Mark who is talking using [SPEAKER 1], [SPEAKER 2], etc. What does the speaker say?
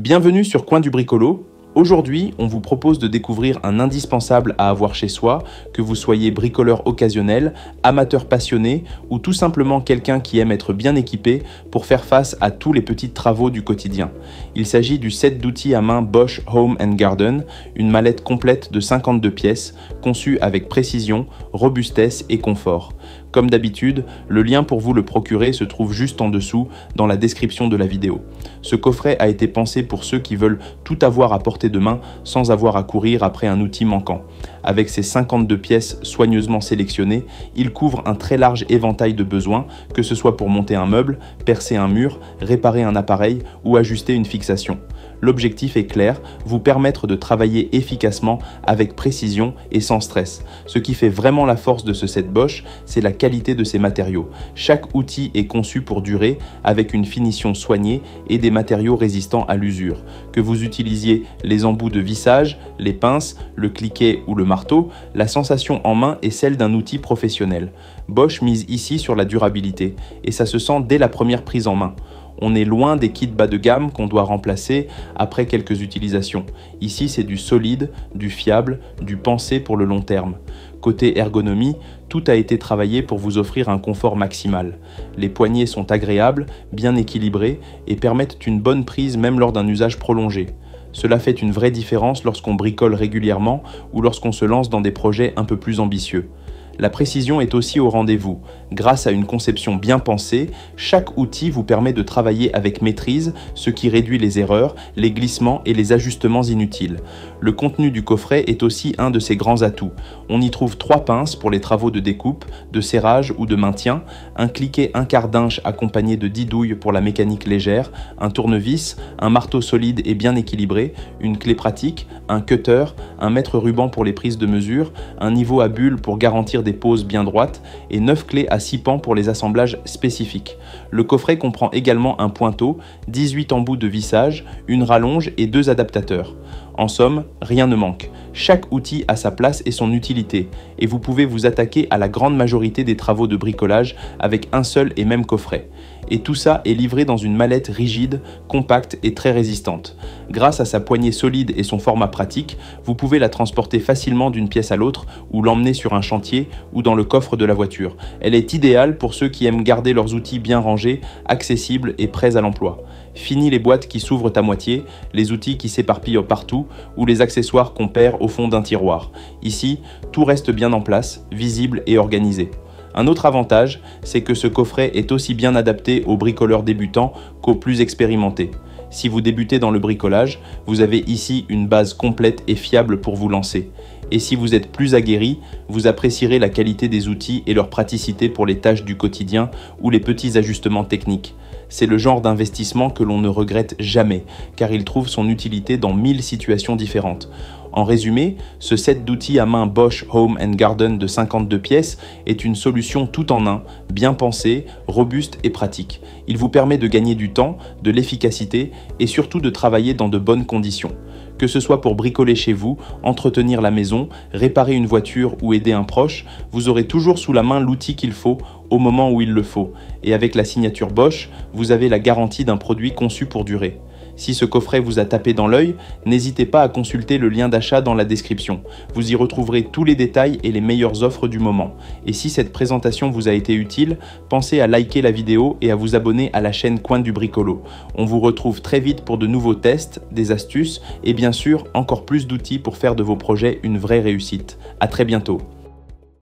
[SPEAKER 1] Bienvenue sur Coin du Bricolo. Aujourd'hui, on vous propose de découvrir un indispensable à avoir chez soi, que vous soyez bricoleur occasionnel, amateur passionné ou tout simplement quelqu'un qui aime être bien équipé pour faire face à tous les petits travaux du quotidien. Il s'agit du set d'outils à main Bosch Home & Garden, une mallette complète de 52 pièces, conçue avec précision, robustesse et confort. Comme d'habitude, le lien pour vous le procurer se trouve juste en dessous dans la description de la vidéo. Ce coffret a été pensé pour ceux qui veulent tout avoir à portée de main sans avoir à courir après un outil manquant. Avec ses 52 pièces soigneusement sélectionnées, il couvre un très large éventail de besoins, que ce soit pour monter un meuble, percer un mur, réparer un appareil ou ajuster une fixation. L'objectif est clair, vous permettre de travailler efficacement, avec précision et sans stress. Ce qui fait vraiment la force de ce set Bosch, c'est la qualité de ses matériaux. Chaque outil est conçu pour durer, avec une finition soignée et des matériaux résistants à l'usure. Que vous utilisiez les embouts de vissage, les pinces, le cliquet ou le marteau, la sensation en main est celle d'un outil professionnel. Bosch mise ici sur la durabilité, et ça se sent dès la première prise en main. On est loin des kits bas de gamme qu'on doit remplacer après quelques utilisations. Ici, c'est du solide, du fiable, du pensé pour le long terme. Côté ergonomie, tout a été travaillé pour vous offrir un confort maximal. Les poignées sont agréables, bien équilibrées et permettent une bonne prise même lors d'un usage prolongé. Cela fait une vraie différence lorsqu'on bricole régulièrement ou lorsqu'on se lance dans des projets un peu plus ambitieux. La précision est aussi au rendez-vous. Grâce à une conception bien pensée, chaque outil vous permet de travailler avec maîtrise, ce qui réduit les erreurs, les glissements et les ajustements inutiles. Le contenu du coffret est aussi un de ses grands atouts. On y trouve 3 pinces pour les travaux de découpe, de serrage ou de maintien, un cliquet 1/4 d'inch accompagné de 10 douilles pour la mécanique légère, un tournevis, un marteau solide et bien équilibré, une clé pratique, un cutter, un mètre-ruban pour les prises de mesure, un niveau à bulles pour garantir des poses bien droites et 9 clés à 6 pans pour les assemblages spécifiques. Le coffret comprend également un pointeau, 18 embouts de vissage, une rallonge et 2 adaptateurs. En somme, rien ne manque. Chaque outil a sa place et son utilité, et vous pouvez vous attaquer à la grande majorité des travaux de bricolage avec un seul et même coffret. Et tout ça est livré dans une mallette rigide, compacte et très résistante. Grâce à sa poignée solide et son format pratique, vous pouvez la transporter facilement d'une pièce à l'autre ou l'emmener sur un chantier ou dans le coffre de la voiture. Elle est idéale pour ceux qui aiment garder leurs outils bien rangés, accessibles et prêts à l'emploi. Fini les boîtes qui s'ouvrent à moitié, les outils qui s'éparpillent partout ou les accessoires qu'on perd au fond d'un tiroir. Ici, tout reste bien en place, visible et organisé. Un autre avantage, c'est que ce coffret est aussi bien adapté aux bricoleurs débutants qu'aux plus expérimentés. Si vous débutez dans le bricolage, vous avez ici une base complète et fiable pour vous lancer. Et si vous êtes plus aguerri, vous apprécierez la qualité des outils et leur praticité pour les tâches du quotidien ou les petits ajustements techniques. C'est le genre d'investissement que l'on ne regrette jamais, car il trouve son utilité dans 1000 situations différentes. En résumé, ce set d'outils à main Bosch Home & Garden de 52 pièces est une solution tout en un, bien pensée, robuste et pratique. Il vous permet de gagner du temps, de l'efficacité et surtout de travailler dans de bonnes conditions. Que ce soit pour bricoler chez vous, entretenir la maison, réparer une voiture ou aider un proche, vous aurez toujours sous la main l'outil qu'il faut au moment où il le faut. Et avec la signature Bosch, vous avez la garantie d'un produit conçu pour durer. Si ce coffret vous a tapé dans l'œil, n'hésitez pas à consulter le lien d'achat dans la description. Vous y retrouverez tous les détails et les meilleures offres du moment. Et si cette présentation vous a été utile, pensez à liker la vidéo et à vous abonner à la chaîne Coin du Bricolo. On vous retrouve très vite pour de nouveaux tests, des astuces et bien sûr encore plus d'outils pour faire de vos projets une vraie réussite. À très bientôt.